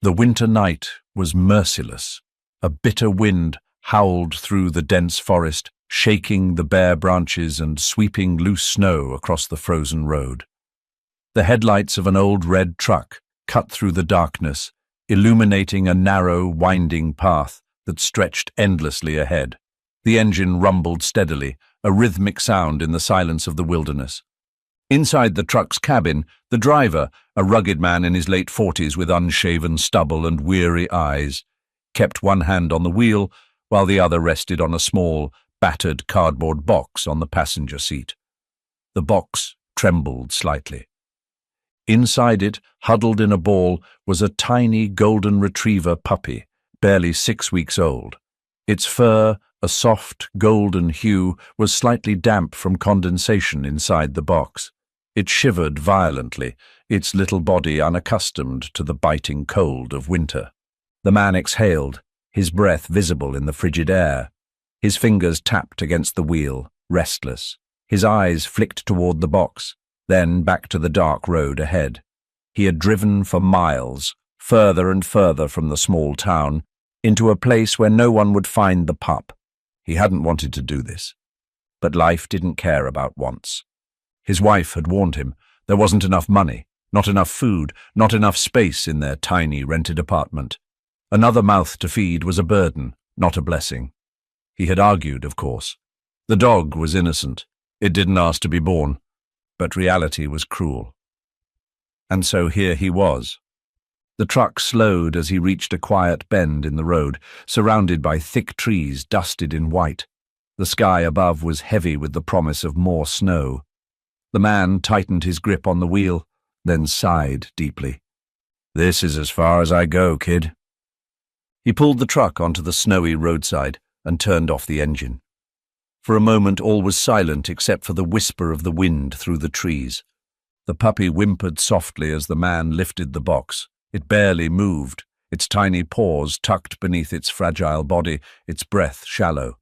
The winter night was merciless. A bitter wind howled through the dense forest, shaking the bare branches and sweeping loose snow across the frozen road. The headlights of an old red truck cut through the darkness, illuminating a narrow, winding path that stretched endlessly ahead. The engine rumbled steadily, a rhythmic sound in the silence of the wilderness. Inside the truck's cabin, the driver, a rugged man in his late 40s with unshaven stubble and weary eyes, kept one hand on the wheel while the other rested on a small, battered cardboard box on the passenger seat. The box trembled slightly. Inside it, huddled in a ball, was a tiny golden retriever puppy, barely 6 weeks old. Its fur, a soft golden hue, was slightly damp from condensation inside the box. It shivered violently, its little body unaccustomed to the biting cold of winter. The man exhaled, his breath visible in the frigid air. His fingers tapped against the wheel, restless. His eyes flicked toward the box, then back to the dark road ahead. He had driven for miles, further and further from the small town, into a place where no one would find the pup. He hadn't wanted to do this. But life didn't care about wants. His wife had warned him there wasn't enough money, not enough food, not enough space in their tiny rented apartment. Another mouth to feed was a burden, not a blessing. He had argued, of course. The dog was innocent. It didn't ask to be born. But reality was cruel. And so here he was. The truck slowed as he reached a quiet bend in the road, surrounded by thick trees dusted in white. The sky above was heavy with the promise of more snow. The man tightened his grip on the wheel, then sighed deeply. "This is as far as I go, kid." He pulled the truck onto the snowy roadside and turned off the engine. For a moment all was silent except for the whisper of the wind through the trees. The puppy whimpered softly as the man lifted the box. It barely moved, its tiny paws tucked beneath its fragile body, its breath shallow.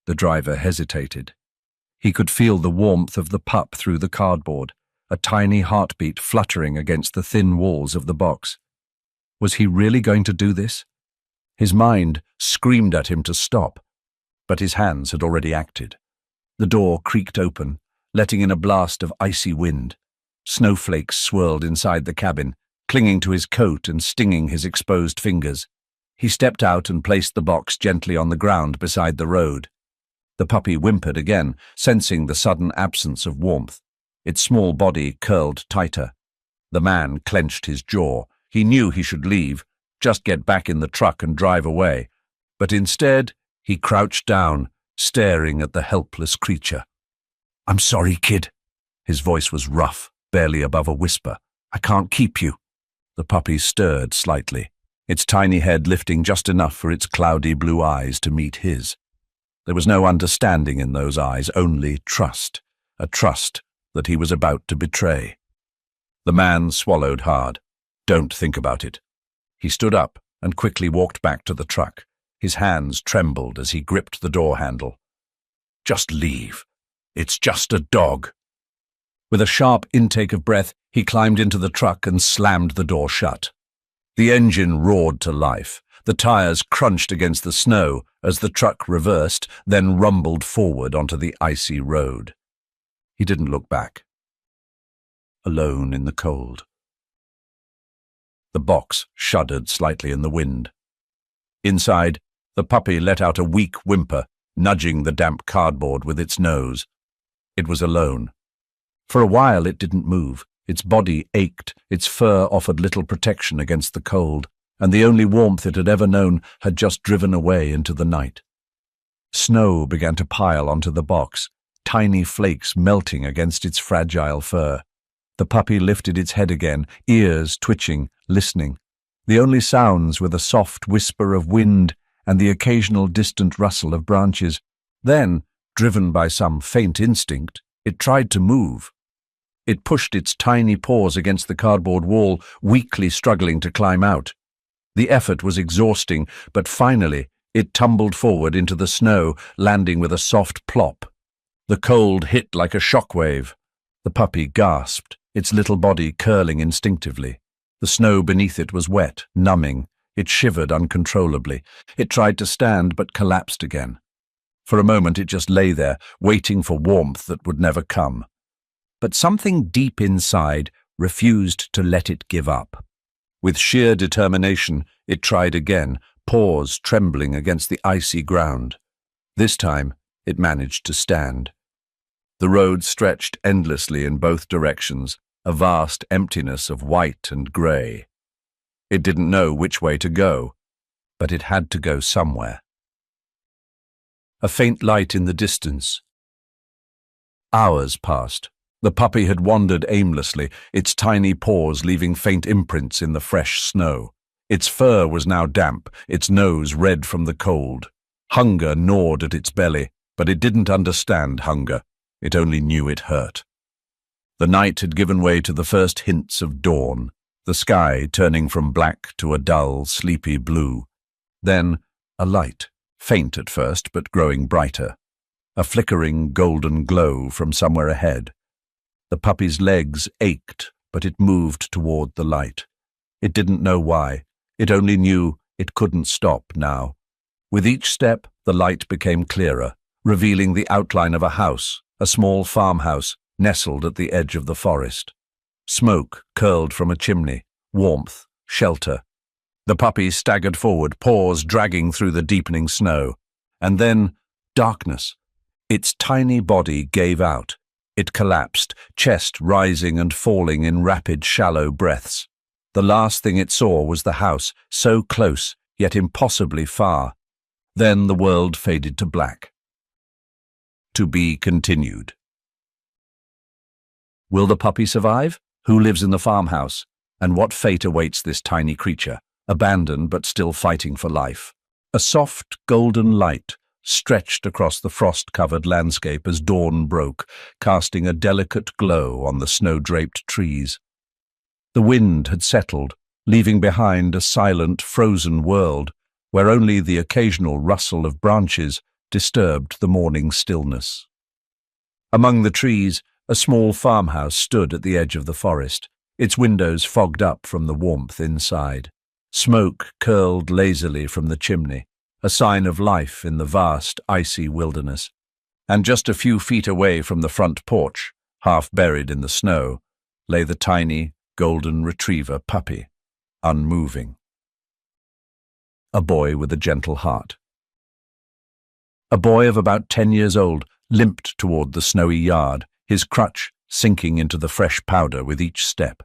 The driver hesitated. He could feel the warmth of the pup through the cardboard, a tiny heartbeat fluttering against the thin walls of the box. Was he really going to do this? His mind screamed at him to stop, but his hands had already acted. The door creaked open, letting in a blast of icy wind. Snowflakes swirled inside the cabin, clinging to his coat and stinging his exposed fingers. He stepped out and placed the box gently on the ground beside the road. The puppy whimpered again, sensing the sudden absence of warmth. Its small body curled tighter. The man clenched his jaw. He knew he should leave, just get back in the truck and drive away. But instead, he crouched down, staring at the helpless creature. "I'm sorry, kid." His voice was rough, barely above a whisper. "I can't keep you." The puppy stirred slightly, its tiny head lifting just enough for its cloudy blue eyes to meet his. There was no understanding in those eyes, only trust, a trust that he was about to betray. The man swallowed hard. "Don't think about it." He stood up and quickly walked back to the truck. His hands trembled as he gripped the door handle. "Just leave. It's just a dog." With a sharp intake of breath, he climbed into the truck and slammed the door shut. The engine roared to life. The tires crunched against the snow as the truck reversed, then rumbled forward onto the icy road. He didn't look back. Alone in the cold. The box shuddered slightly in the wind. Inside, the puppy let out a weak whimper, nudging the damp cardboard with its nose. It was alone. For a while it didn't move. Its body ached, its fur offered little protection against the cold, and the only warmth it had ever known had just driven away into the night. Snow began to pile onto the box, tiny flakes melting against its fragile fur. The puppy lifted its head again, ears twitching, listening. The only sounds were the soft whisper of wind and the occasional distant rustle of branches. Then, driven by some faint instinct, it tried to move. It pushed its tiny paws against the cardboard wall, weakly struggling to climb out. The effort was exhausting, but finally it tumbled forward into the snow, landing with a soft plop. The cold hit like a shockwave. The puppy gasped, its little body curling instinctively. The snow beneath it was wet, numbing. It shivered uncontrollably. It tried to stand but collapsed again. For a moment it just lay there, waiting for warmth that would never come. But something deep inside refused to let it give up. With sheer determination, it tried again, paws trembling against the icy ground. This time, it managed to stand. The road stretched endlessly in both directions, a vast emptiness of white and grey. It didn't know which way to go, but it had to go somewhere. A faint light in the distance. Hours passed. The puppy had wandered aimlessly, its tiny paws leaving faint imprints in the fresh snow. Its fur was now damp, its nose red from the cold. Hunger gnawed at its belly, but it didn't understand hunger. It only knew it hurt. The night had given way to the first hints of dawn, the sky turning from black to a dull, sleepy blue. Then a light, faint at first but growing brighter. A flickering golden glow from somewhere ahead. The puppy's legs ached, but it moved toward the light. It didn't know why. It only knew it couldn't stop now. With each step, the light became clearer, revealing the outline of a house, a small farmhouse, nestled at the edge of the forest. Smoke curled from a chimney, warmth, shelter. The puppy staggered forward, paws dragging through the deepening snow. And then, darkness. Its tiny body gave out. It collapsed, chest rising and falling in rapid, shallow breaths. The last thing it saw was the house, so close, yet impossibly far. Then the world faded to black. To be continued. Will the puppy survive? Who lives in the farmhouse? And what fate awaits this tiny creature, abandoned but still fighting for life? A soft, golden light stretched across the frost-covered landscape as dawn broke, casting a delicate glow on the snow-draped trees. The wind had settled, leaving behind a silent, frozen world, where only the occasional rustle of branches disturbed the morning stillness. Among the trees, a small farmhouse stood at the edge of the forest, its windows fogged up from the warmth inside. Smoke curled lazily from the chimney, a sign of life in the vast, icy wilderness. And just a few feet away from the front porch, half buried in the snow, lay the tiny, golden retriever puppy, unmoving. A boy with a gentle heart. A boy of about 10 years old limped toward the snowy yard, his crutch sinking into the fresh powder with each step.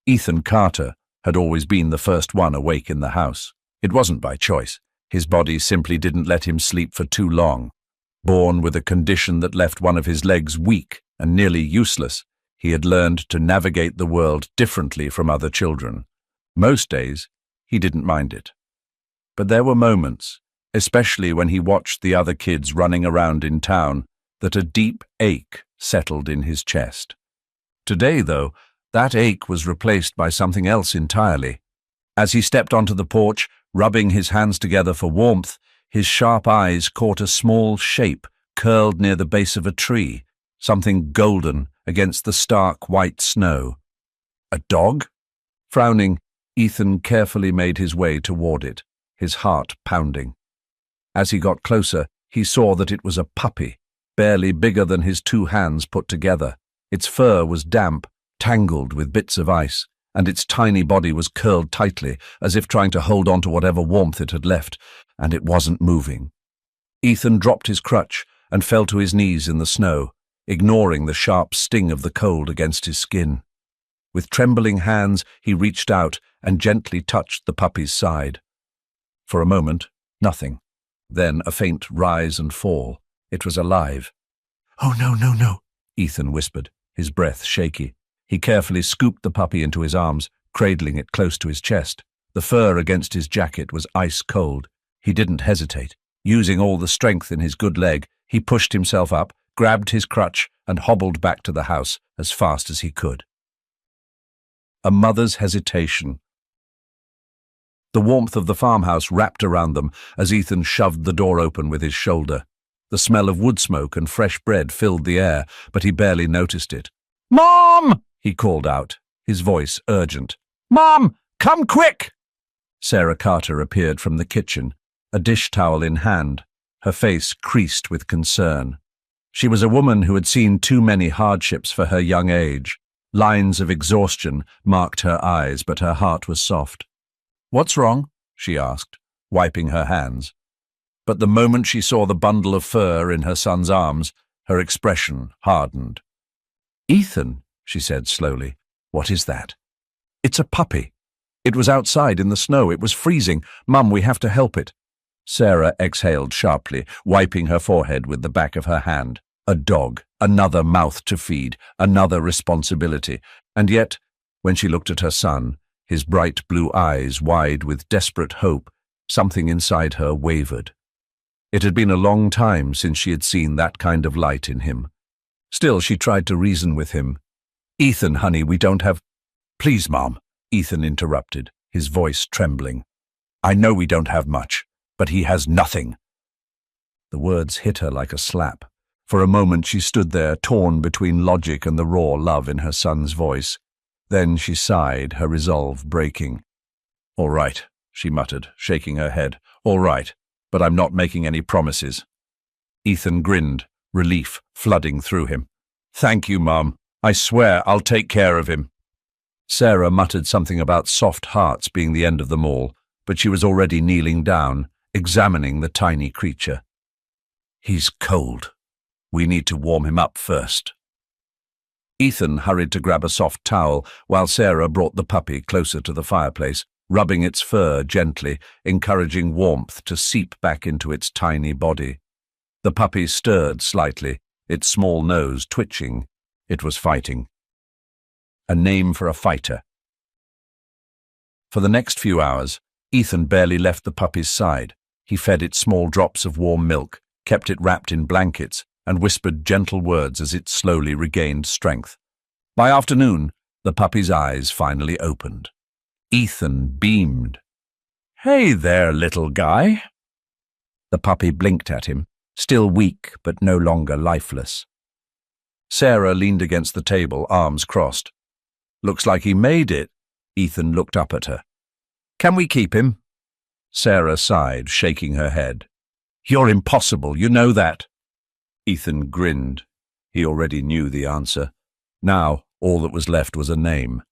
Ethan Carter had always been the first one awake in the house. It wasn't by choice. His body simply didn't let him sleep for too long. Born with a condition that left one of his legs weak and nearly useless, he had learned to navigate the world differently from other children. Most days, he didn't mind it. But there were moments, especially when he watched the other kids running around in town, that a deep ache settled in his chest. Today, though, that ache was replaced by something else entirely. As he stepped onto the porch, rubbing his hands together for warmth, his sharp eyes caught a small shape curled near the base of a tree, something golden against the stark white snow. A dog? Frowning, Ethan carefully made his way toward it, his heart pounding. As he got closer, he saw that it was a puppy, barely bigger than his two hands put together. Its fur was damp, tangled with bits of ice, and its tiny body was curled tightly, as if trying to hold on to whatever warmth it had left, and it wasn't moving. Ethan dropped his crutch and fell to his knees in the snow, ignoring the sharp sting of the cold against his skin. With trembling hands, he reached out and gently touched the puppy's side. For a moment, nothing. Then a faint rise and fall. It was alive. "Oh, no, no, no," Ethan whispered, his breath shaky. He carefully scooped the puppy into his arms, cradling it close to his chest. The fur against his jacket was ice cold. He didn't hesitate. Using all the strength in his good leg, he pushed himself up, grabbed his crutch, and hobbled back to the house as fast as he could. A mother's hesitation. The warmth of the farmhouse wrapped around them as Ethan shoved the door open with his shoulder. The smell of wood smoke and fresh bread filled the air, but he barely noticed it. "Mom!" he called out, his voice urgent. Mom, come quick! Sarah Carter appeared from the kitchen, a dish towel in hand, her face creased with concern. She was a woman who had seen too many hardships for her young age. Lines of exhaustion marked her eyes, but her heart was soft. "What's wrong?" she asked, wiping her hands. But the moment she saw the bundle of fur in her son's arms, her expression hardened. "Ethan," she said slowly, "what is that?" "It's a puppy. It was outside in the snow. It was freezing. Mum, we have to help it." Sarah exhaled sharply, wiping her forehead with the back of her hand. A dog, another mouth to feed, another responsibility. And yet, when she looked at her son, his bright blue eyes wide with desperate hope, something inside her wavered. It had been a long time since she had seen that kind of light in him. Still, she tried to reason with him. "Ethan, honey, we don't have—" "Please, Mom," Ethan interrupted, his voice trembling. "I know we don't have much, but he has nothing." The words hit her like a slap. For a moment she stood there, torn between logic and the raw love in her son's voice. Then she sighed, her resolve breaking. "All right," she muttered, shaking her head. "All right, but I'm not making any promises." Ethan grinned, relief flooding through him. "Thank you, Mum. I swear I'll take care of him." Sarah muttered something about soft hearts being the end of them all, but she was already kneeling down, examining the tiny creature. "He's cold. We need to warm him up first." Ethan hurried to grab a soft towel while Sarah brought the puppy closer to the fireplace, rubbing its fur gently, encouraging warmth to seep back into its tiny body. The puppy stirred slightly, its small nose twitching. It was fighting. A name for a fighter. For the next few hours, Ethan barely left the puppy's side. He fed it small drops of warm milk, kept it wrapped in blankets, and whispered gentle words as it slowly regained strength. By afternoon, the puppy's eyes finally opened. Ethan beamed. "Hey there, little guy." The puppy blinked at him, still weak but no longer lifeless. Sarah leaned against the table, arms crossed. "Looks like he made it." Ethan looked up at her. "Can we keep him?" Sarah sighed, shaking her head. "You're impossible, you know that." Ethan grinned. He already knew the answer. Now, all that was left was a name.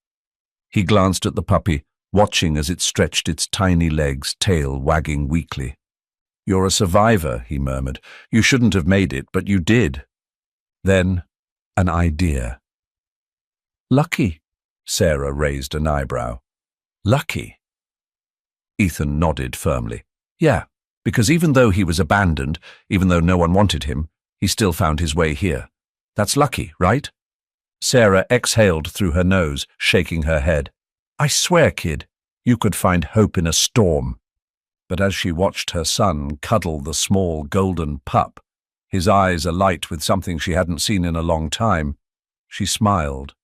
He glanced at the puppy, watching as it stretched its tiny legs, tail wagging weakly. "You're a survivor," he murmured. "You shouldn't have made it, but you did." Then, an idea. "Lucky?" Sarah raised an eyebrow. "Lucky?" Ethan nodded firmly. "Yeah, because even though he was abandoned, even though no one wanted him, he still found his way here. That's lucky, right?" Sarah exhaled through her nose, shaking her head. "I swear, kid, you could find hope in a storm." But as she watched her son cuddle the small golden pup, his eyes alight with something she hadn't seen in a long time, she smiled.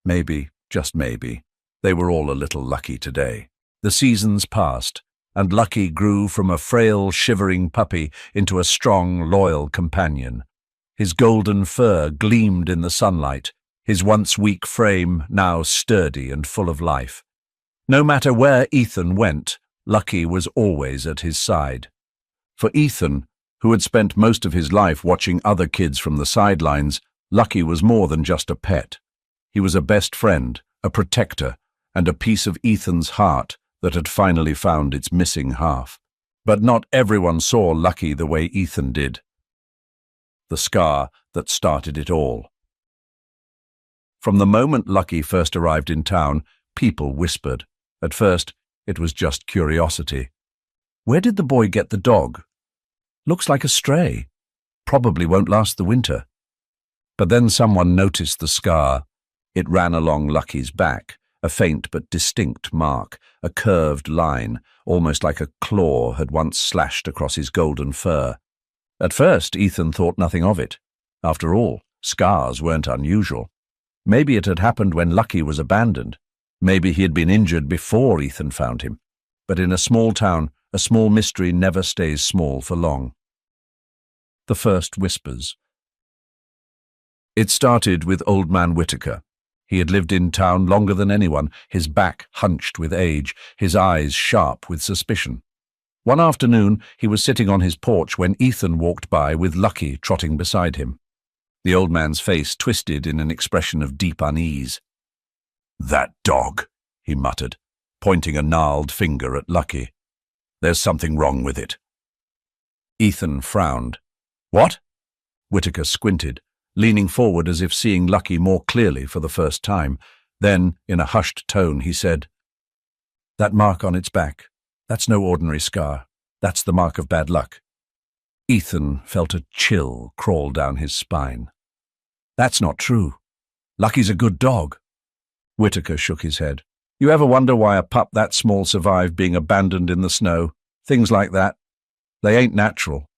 Maybe, just maybe, they were all a little lucky today. The seasons passed, and Lucky grew from a frail, shivering puppy into a strong, loyal companion. His golden fur gleamed in the sunlight, his once weak frame now sturdy and full of life. No matter where Ethan went, Lucky was always at his side. For Ethan, who had spent most of his life watching other kids from the sidelines, Lucky was more than just a pet. He was a best friend, a protector, and a piece of Ethan's heart that had finally found its missing half. But not everyone saw Lucky the way Ethan did. The scar that started it all. From the moment Lucky first arrived in town, people whispered. At first, it was just curiosity. Where did the boy get the dog? Looks like a stray. Probably won't last the winter. But then someone noticed the scar. It ran along Lucky's back, a faint but distinct mark, a curved line, almost like a claw had once slashed across his golden fur. At first, Ethan thought nothing of it. After all, scars weren't unusual. Maybe it had happened when Lucky was abandoned. Maybe he had been injured before Ethan found him. But in a small town, a small mystery never stays small for long. The first whispers. It started with Old Man Whitaker. He had lived in town longer than anyone, his back hunched with age, his eyes sharp with suspicion. One afternoon, he was sitting on his porch when Ethan walked by with Lucky trotting beside him. The old man's face twisted in an expression of deep unease. "That dog," he muttered, pointing a gnarled finger at Lucky. "There's something wrong with it." Ethan frowned. "What?" Whitaker squinted, leaning forward as if seeing Lucky more clearly for the first time. Then, in a hushed tone, he said, "That mark on its back, that's no ordinary scar. That's the mark of bad luck." Ethan felt a chill crawl down his spine. "That's not true. Lucky's a good dog." Whitaker shook his head. "You ever wonder why a pup that small survived being abandoned in the snow? Things like that. They ain't natural."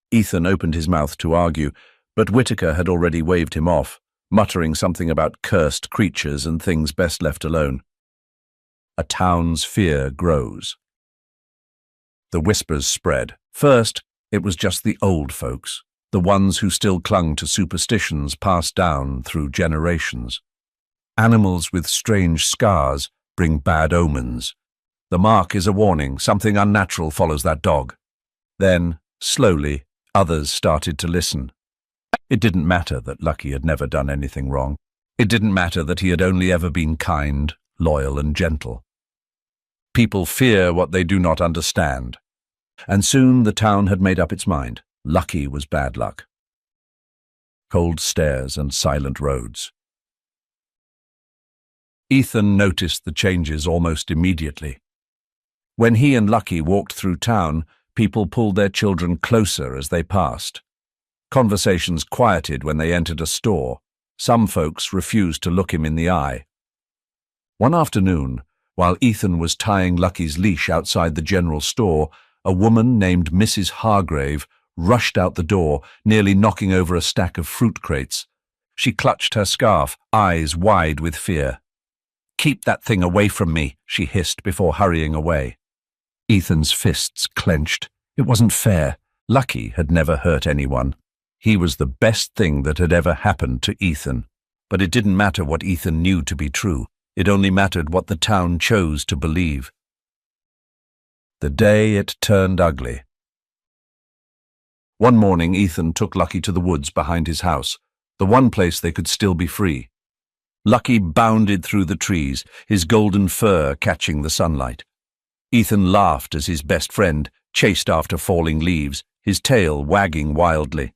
Ethan opened his mouth to argue, but Whitaker had already waved him off, muttering something about cursed creatures and things best left alone. A town's fear grows. The whispers spread. First, it was just the old folks, the ones who still clung to superstitions passed down through generations. Animals with strange scars bring bad omens. The mark is a warning, something unnatural follows that dog. Then, slowly, others started to listen. It didn't matter that Lucky had never done anything wrong. It didn't matter that he had only ever been kind, loyal, and gentle. People fear what they do not understand. And soon the town had made up its mind. Lucky was bad luck. Cold stares and silent roads. Ethan noticed the changes almost immediately. When he and Lucky walked through town, people pulled their children closer as they passed. Conversations quieted when they entered a store. Some folks refused to look him in the eye. One afternoon, while Ethan was tying Lucky's leash outside the general store, a woman named Mrs. Hargrave rushed out the door, nearly knocking over a stack of fruit crates. She clutched her scarf, eyes wide with fear. "Keep that thing away from me," she hissed before hurrying away. Ethan's fists clenched. It wasn't fair. Lucky had never hurt anyone. He was the best thing that had ever happened to Ethan. But it didn't matter what Ethan knew to be true. It only mattered what the town chose to believe. The day it turned ugly. One morning, Ethan took Lucky to the woods behind his house, the one place they could still be free. Lucky bounded through the trees, his golden fur catching the sunlight. Ethan laughed as his best friend chased after falling leaves, his tail wagging wildly.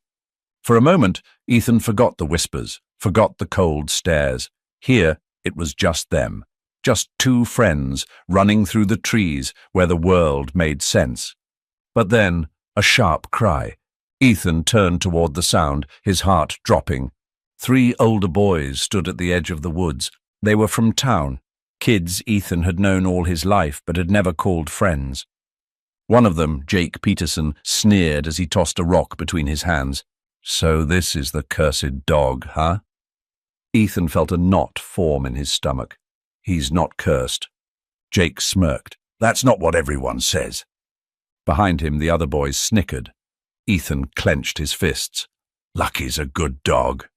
For a moment, Ethan forgot the whispers, forgot the cold stares. Here, it was just them, just two friends running through the trees where the world made sense. But then, a sharp cry. Ethan turned toward the sound, his heart dropping. 3 older boys stood at the edge of the woods. They were from town, kids Ethan had known all his life but had never called friends. One of them, Jake Peterson, sneered as he tossed a rock between his hands. "So this is the cursed dog, huh?" Ethan felt a knot form in his stomach. "He's not cursed." Jake smirked. "That's not what everyone says." Behind him, the other boys snickered. Ethan clenched his fists. "Lucky's a good dog."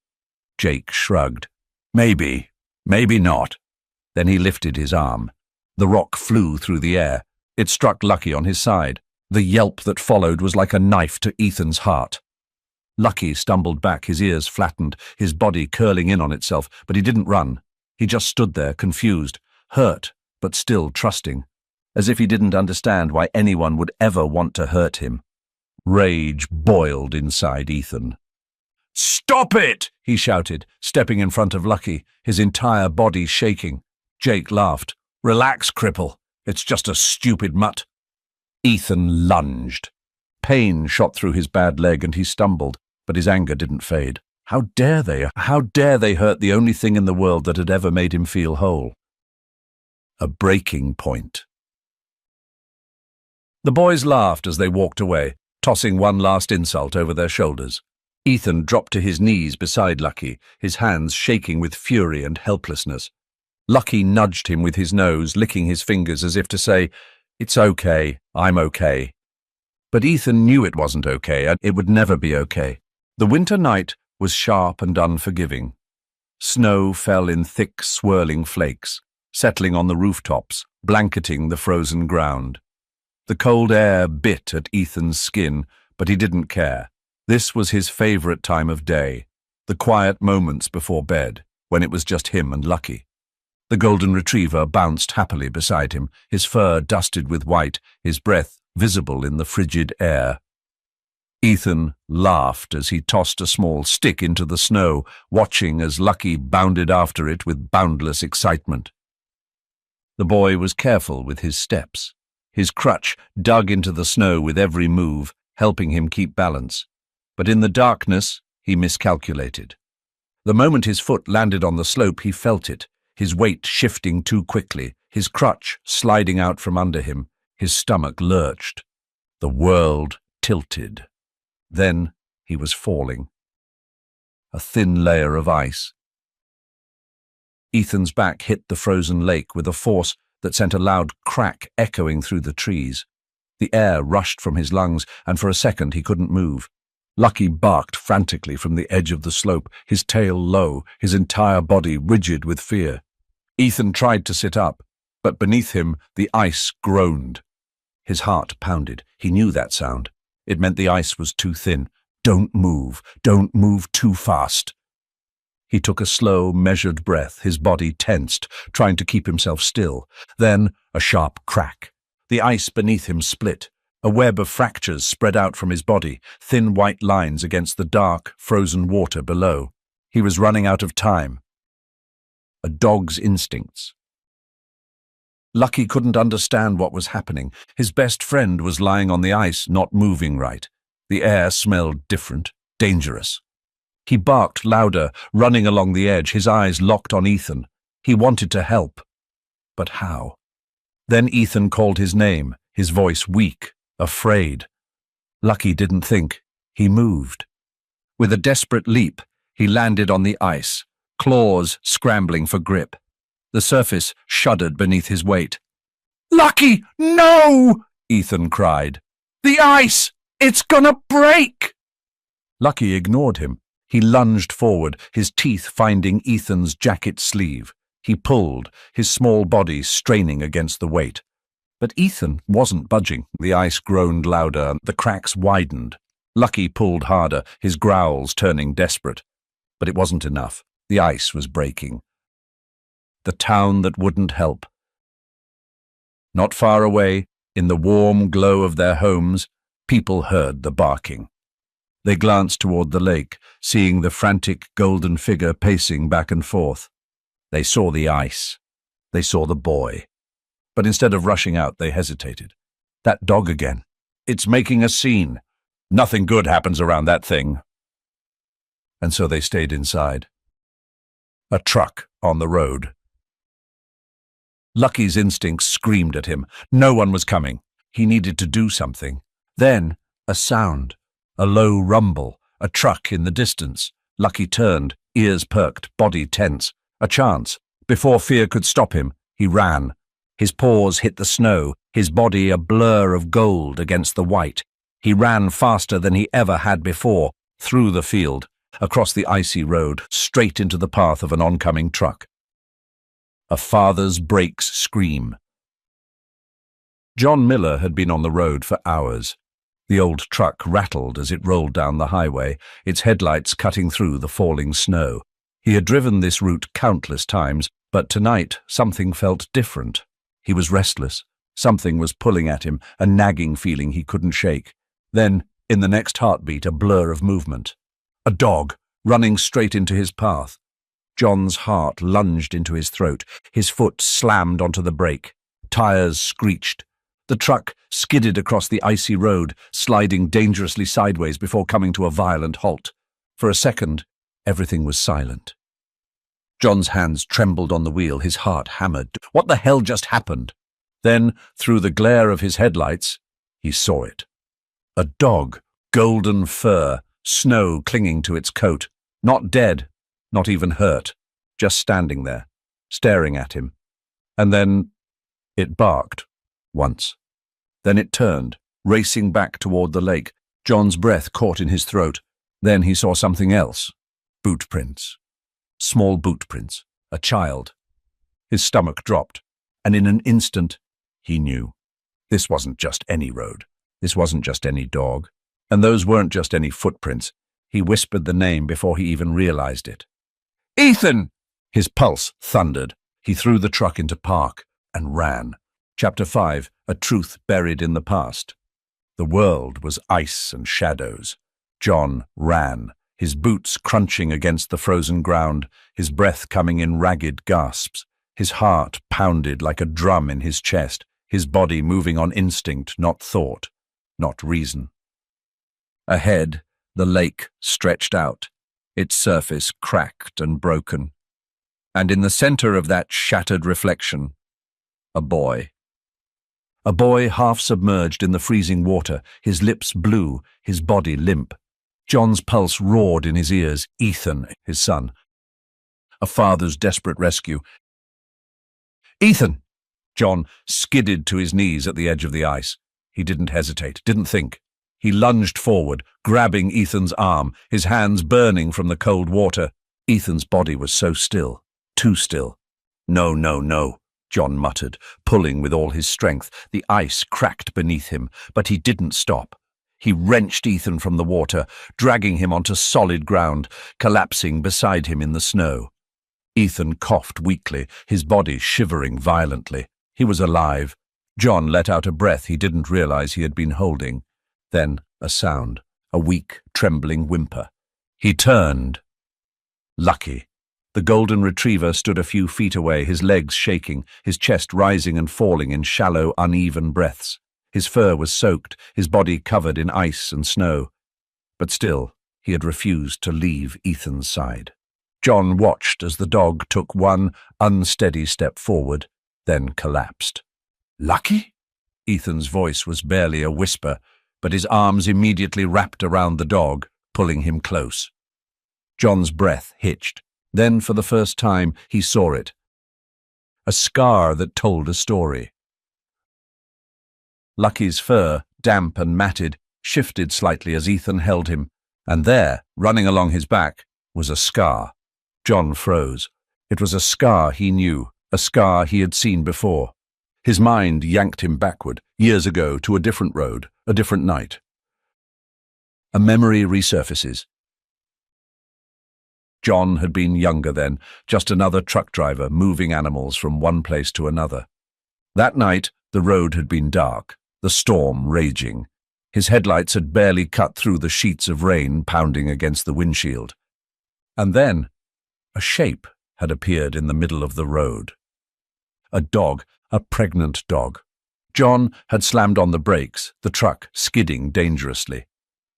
Jake shrugged. Maybe not." Then he lifted his arm. The rock flew through the air. It struck Lucky on his side. The yelp that followed was like a knife to Ethan's heart. Lucky stumbled back, his ears flattened, his body curling in on itself, but he didn't run. He just stood there, confused, hurt, but still trusting, as if he didn't understand why anyone would ever want to hurt him. Rage boiled inside Ethan. "Stop it!" he shouted, stepping in front of Lucky, his entire body shaking. Jake laughed. "Relax, cripple. It's just a stupid mutt." Ethan lunged. Pain shot through his bad leg and he stumbled, but his anger didn't fade. How dare they hurt the only thing in the world that had ever made him feel whole? A breaking point. The boys laughed as they walked away, tossing one last insult over their shoulders. Ethan dropped to his knees beside Lucky, his hands shaking with fury and helplessness. Lucky nudged him with his nose, licking his fingers as if to say, "It's okay, I'm okay." But Ethan knew it wasn't okay, and it would never be okay. The winter night was sharp and unforgiving. Snow fell in thick, swirling flakes, settling on the rooftops, blanketing the frozen ground. The cold air bit at Ethan's skin, but he didn't care. This was his favorite time of day, the quiet moments before bed, when it was just him and Lucky. The golden retriever bounced happily beside him, his fur dusted with white, his breath visible in the frigid air. Ethan laughed as he tossed a small stick into the snow, watching as Lucky bounded after it with boundless excitement. The boy was careful with his steps. His crutch dug into the snow with every move, helping him keep balance. But in the darkness, he miscalculated. The moment his foot landed on the slope, he felt it, his weight shifting too quickly, his crutch sliding out from under him. His stomach lurched. The world tilted. Then he was falling. A thin layer of ice. Ethan's back hit the frozen lake with a force that sent a loud crack echoing through the trees. The air rushed from his lungs, and for a second he couldn't move. Lucky barked frantically from the edge of the slope, his tail low, his entire body rigid with fear. Ethan tried to sit up, but beneath him the ice groaned. His heart pounded. He knew that sound. It meant the ice was too thin. Don't move too fast. He took a slow, measured breath, his body tensed, trying to keep himself still. Then a sharp crack. The ice beneath him split. A web of fractures spread out from his body, thin white lines against the dark, frozen water below. He was running out of time. A dog's instincts. Lucky couldn't understand what was happening. His best friend was lying on the ice, not moving right. The air smelled different, dangerous. He barked louder, running along the edge, his eyes locked on Ethan. He wanted to help. But how? Then Ethan called his name, his voice weak, afraid. Lucky didn't think. He moved. With a desperate leap, he landed on the ice, claws scrambling for grip. The surface shuddered beneath his weight. "Lucky, no!" Ethan cried. "The ice! It's gonna break!" Lucky ignored him. He lunged forward, his teeth finding Ethan's jacket sleeve. He pulled, his small body straining against the weight. But Ethan wasn't budging. The ice groaned louder, the cracks widened. Lucky pulled harder, his growls turning desperate. But it wasn't enough. The ice was breaking. The town that wouldn't help. Not far away, in the warm glow of their homes, people heard the barking. They glanced toward the lake, seeing the frantic golden figure pacing back and forth. They saw the ice. They saw the boy. But instead of rushing out, they hesitated. That dog again. It's making a scene. Nothing good happens around that thing. And so they stayed inside. A truck on the road. Lucky's instincts screamed at him. No one was coming. He needed to do something. Then, a sound. A low rumble. A truck in the distance. Lucky turned, ears perked, body tense. A chance. Before fear could stop him, he ran. His paws hit the snow, his body a blur of gold against the white. He ran faster than he ever had before, through the field, across the icy road, straight into the path of an oncoming truck. A father's brakes scream. John Miller had been on the road for hours. The old truck rattled as it rolled down the highway, its headlights cutting through the falling snow. He had driven this route countless times, but tonight something felt different. He was restless. Something was pulling at him, a nagging feeling he couldn't shake. Then, in the next heartbeat, a blur of movement. A dog, running straight into his path. John's heart lunged into his throat. His foot slammed onto the brake. Tires screeched. The truck skidded across the icy road, sliding dangerously sideways before coming to a violent halt. For a second, everything was silent. John's hands trembled on the wheel, his heart hammered. What the hell just happened? Then, through the glare of his headlights, he saw it. A dog, golden fur, snow clinging to its coat. Not dead, not even hurt, just standing there, staring at him. And then it barked, once. Then it turned, racing back toward the lake. John's breath caught in his throat. Then he saw something else. Boot prints. Small boot prints. A child. His stomach dropped, and in an instant, he knew. This wasn't just any road. This wasn't just any dog. And those weren't just any footprints. He whispered the name before he even realized it. "Ethan!" His pulse thundered. He threw the truck into park and ran. Chapter 5, A Truth Buried in the Past. The world was ice and shadows. John ran, his boots crunching against the frozen ground, his breath coming in ragged gasps. His heart pounded like a drum in his chest, his body moving on instinct, not thought, not reason. Ahead, the lake stretched out, its surface cracked and broken. And in the center of that shattered reflection, a boy. A boy half submerged in the freezing water, his lips blue, his body limp. John's pulse roared in his ears. Ethan, his son. A father's desperate rescue. "Ethan!" John skidded to his knees at the edge of the ice. He didn't hesitate, didn't think. He lunged forward, grabbing Ethan's arm, his hands burning from the cold water. Ethan's body was so still, too still. "No, no, no," John muttered, pulling with all his strength. The ice cracked beneath him, but he didn't stop. He wrenched Ethan from the water, dragging him onto solid ground, collapsing beside him in the snow. Ethan coughed weakly, his body shivering violently. He was alive. John let out a breath he didn't realize he had been holding. Then a sound, a weak, trembling whimper. He turned. Lucky. The golden retriever stood a few feet away, his legs shaking, his chest rising and falling in shallow, uneven breaths. His fur was soaked, his body covered in ice and snow. But still, he had refused to leave Ethan's side. John watched as the dog took one unsteady step forward, then collapsed. "Lucky?" Ethan's voice was barely a whisper, but his arms immediately wrapped around the dog, pulling him close. John's breath hitched. Then, for the first time, he saw it. A scar that told a story. Lucky's fur, damp and matted, shifted slightly as Ethan held him, and there, running along his back, was a scar. John froze. It was a scar he knew, a scar he had seen before. His mind yanked him backward, years ago, to a different road, a different night. A memory resurfaces. John had been younger then, just another truck driver moving animals from one place to another. That night, the road had been dark, the storm raging. His headlights had barely cut through the sheets of rain pounding against the windshield. And then, a shape had appeared in the middle of the road. A dog, a pregnant dog. John had slammed on the brakes, the truck skidding dangerously.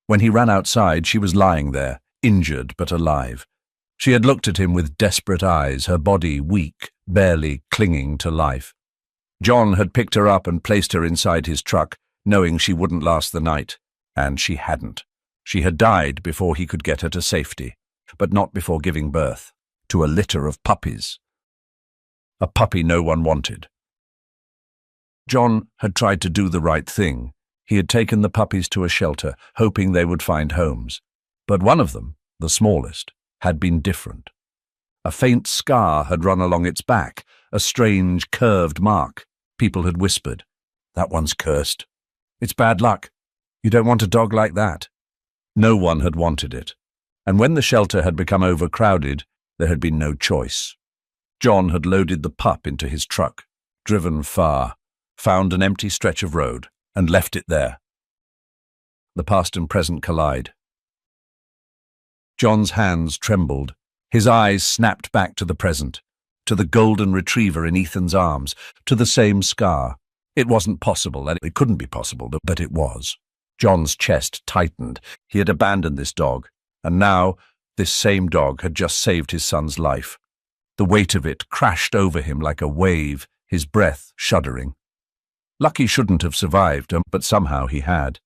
When he ran outside, she was lying there, injured but alive. She had looked at him with desperate eyes, her body weak, barely clinging to life. John had picked her up and placed her inside his truck, knowing she wouldn't last the night. And she hadn't. She had died before he could get her to safety, but not before giving birth to a litter of puppies. A puppy no one wanted. John had tried to do the right thing. He had taken the puppies to a shelter, hoping they would find homes. But one of them, the smallest, had been different. A faint scar had run along its back, a strange curved mark. People had whispered, "That one's cursed. It's bad luck. You don't want a dog like that." No one had wanted it. And when the shelter had become overcrowded, there had been no choice. John had loaded the pup into his truck, driven far, found an empty stretch of road, and left it there. The past and present collide. John's hands trembled. His eyes snapped back to the present, to the golden retriever in Ethan's arms, to the same scar. It wasn't possible, and it couldn't be possible, but it was. John's chest tightened. He had abandoned this dog, and now this same dog had just saved his son's life. The weight of it crashed over him like a wave, his breath shuddering. Lucky shouldn't have survived, but somehow he had.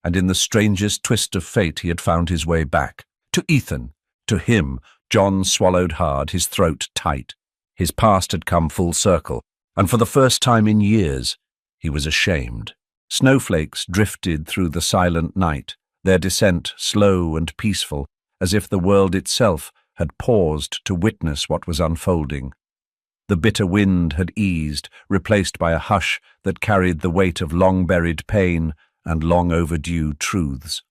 And in the strangest twist of fate he had found his way back. To Ethan, to him. John swallowed hard, his throat tight. His past had come full circle, and for the first time in years, he was ashamed. Snowflakes drifted through the silent night, their descent slow and peaceful, as if the world itself had paused to witness what was unfolding. The bitter wind had eased, replaced by a hush that carried the weight of long-buried pain and long-overdue truths.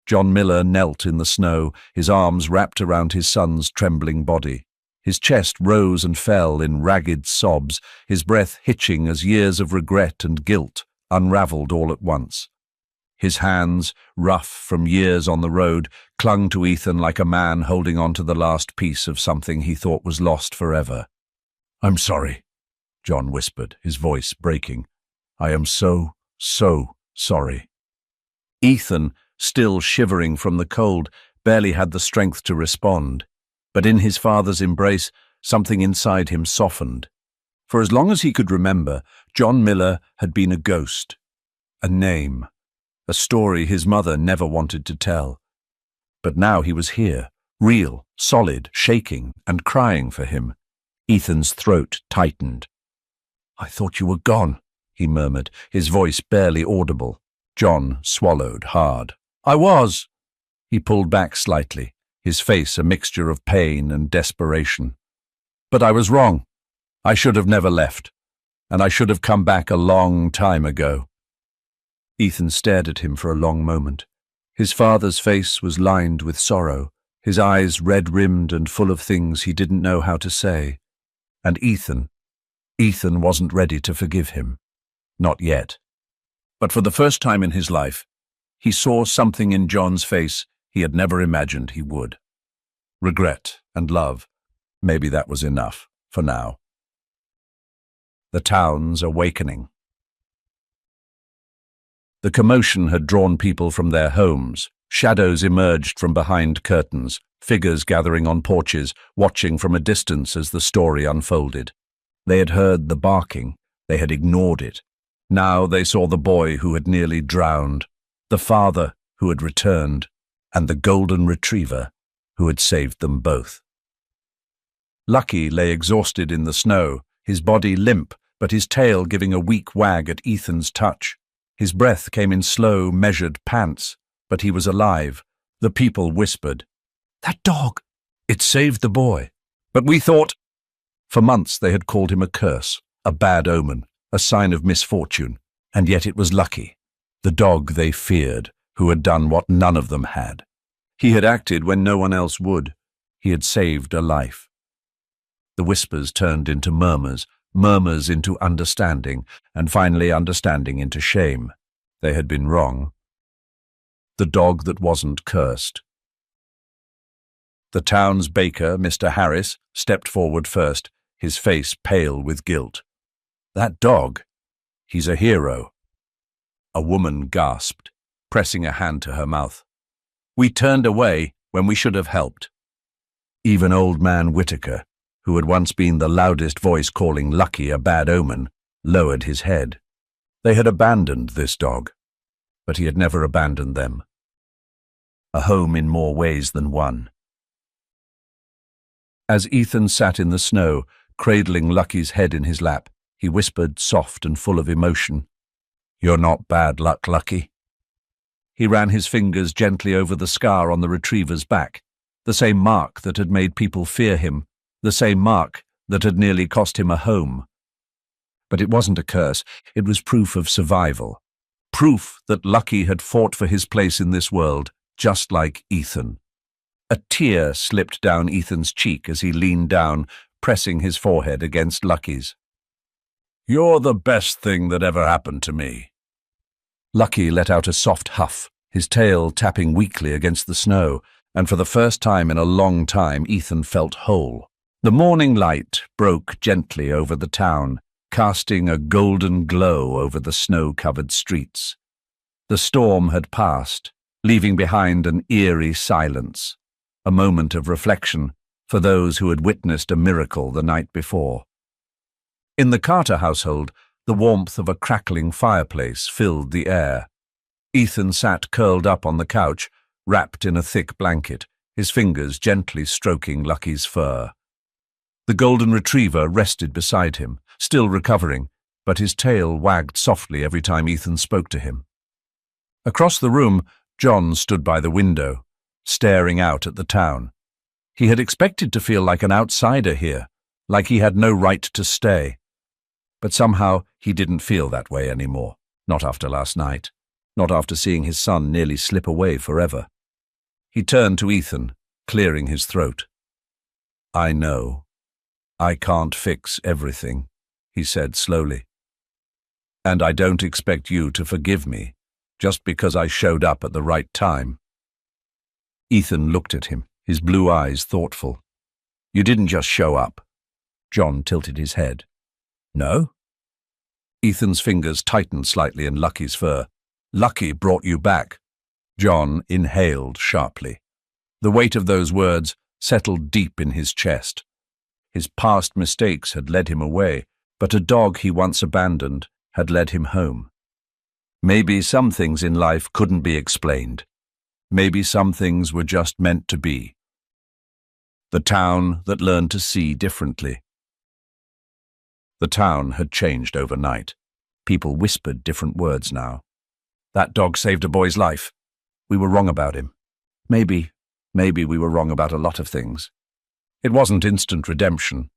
John Miller knelt in the snow, his arms wrapped around his son's trembling body. His chest rose and fell in ragged sobs, his breath hitching as years of regret and guilt unraveled all at once. His hands, rough from years on the road, clung to Ethan like a man holding on to the last piece of something he thought was lost forever. "I'm sorry," John whispered, his voice breaking. "I am so sorry." Ethan, still shivering from the cold, barely had the strength to respond. But in his father's embrace, something inside him softened. For as long as he could remember, John Miller had been a ghost, a name, a story his mother never wanted to tell. But now he was here, real, solid, shaking, and crying for him. Ethan's throat tightened. "I thought you were gone," he murmured, his voice barely audible. John swallowed hard. "I was." He pulled back slightly, his face a mixture of pain and desperation. "But I was wrong. I should have never left, and I should have come back a long time ago." Ethan stared at him for a long moment. His father's face was lined with sorrow, his eyes red-rimmed and full of things he didn't know how to say. And Ethan wasn't ready to forgive him. Not yet. But for the first time in his life, he saw something in John's face he had never imagined he would. Regret and love. Maybe that was enough, for now. The town's awakening. The commotion had drawn people from their homes. Shadows emerged from behind curtains, figures gathering on porches, watching from a distance as the story unfolded. They had heard the barking. They had ignored it. Now they saw the boy who had nearly drowned, the father who had returned, and the golden retriever who had saved them both. Lucky lay exhausted in the snow, his body limp, but his tail giving a weak wag at Ethan's touch. His breath came in slow, measured pants, but he was alive. The people whispered, "That dog! It saved the boy." But we thought... For months they had called him a curse, a bad omen, a sign of misfortune, and yet it was Lucky, the dog they feared, who had done what none of them had. He had acted when no one else would. He had saved a life. The whispers turned into murmurs, murmurs into understanding, and finally understanding into shame. They had been wrong. The dog that wasn't cursed. The town's baker, Mr. Harris, stepped forward first, his face pale with guilt. "That dog, he's a hero." A woman gasped, pressing a hand to her mouth. "We turned away when we should have helped." Even old man Whitaker, who had once been the loudest voice calling Lucky a bad omen, lowered his head. They had abandoned this dog, but he had never abandoned them. A home in more ways than one. As Ethan sat in the snow, cradling Lucky's head in his lap, he whispered, soft and full of emotion, "You're not bad luck, Lucky." He ran his fingers gently over the scar on the retriever's back, the same mark that had made people fear him, the same mark that had nearly cost him a home. But it wasn't a curse, it was proof of survival. Proof that Lucky had fought for his place in this world, just like Ethan. A tear slipped down Ethan's cheek as he leaned down, pressing his forehead against Lucky's. "You're the best thing that ever happened to me." Lucky let out a soft huff, his tail tapping weakly against the snow, and for the first time in a long time Ethan felt whole. The morning light broke gently over the town, casting a golden glow over the snow-covered streets. The storm had passed, leaving behind an eerie silence, a moment of reflection for those who had witnessed a miracle the night before. In the Carter household, the warmth of a crackling fireplace filled the air. Ethan sat curled up on the couch, wrapped in a thick blanket, his fingers gently stroking Lucky's fur. The golden retriever rested beside him, still recovering, but his tail wagged softly every time Ethan spoke to him. Across the room, John stood by the window, staring out at the town. He had expected to feel like an outsider here, like he had no right to stay. But somehow he didn't feel that way anymore, not after last night, not after seeing his son nearly slip away forever. He turned to Ethan, clearing his throat. "I know. I can't fix everything," he said slowly. "And I don't expect you to forgive me, just because I showed up at the right time." Ethan looked at him, his blue eyes thoughtful. "You didn't just show up." John tilted his head. "No?" Ethan's fingers tightened slightly in Lucky's fur. "Lucky brought you back." John inhaled sharply. The weight of those words settled deep in his chest. His past mistakes had led him away, but a dog he once abandoned had led him home. Maybe some things in life couldn't be explained. Maybe some things were just meant to be. The town that learned to see differently. The town had changed overnight. People whispered different words now. "That dog saved a boy's life. We were wrong about him. Maybe we were wrong about a lot of things." It wasn't instant redemption,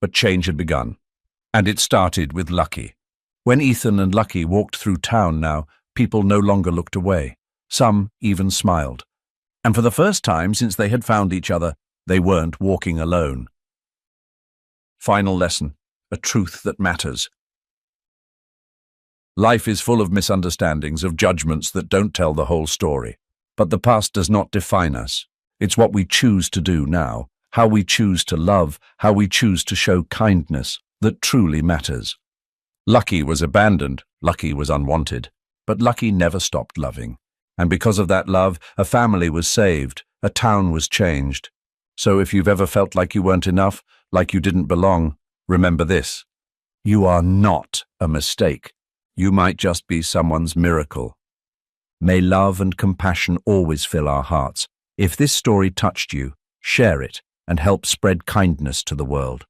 but change had begun. And it started with Lucky. When Ethan and Lucky walked through town now, people no longer looked away. Some even smiled. And for the first time since they had found each other, they weren't walking alone. Final lesson, a truth that matters. Life is full of misunderstandings, of judgments that don't tell the whole story. But the past does not define us. It's what we choose to do now, how we choose to love, how we choose to show kindness, that truly matters. Lucky was abandoned, Lucky was unwanted, but Lucky never stopped loving. And because of that love, a family was saved, a town was changed. So if you've ever felt like you weren't enough, like you didn't belong, remember this: you are not a mistake. You might just be someone's miracle. May love and compassion always fill our hearts. If this story touched you, share it and help spread kindness to the world.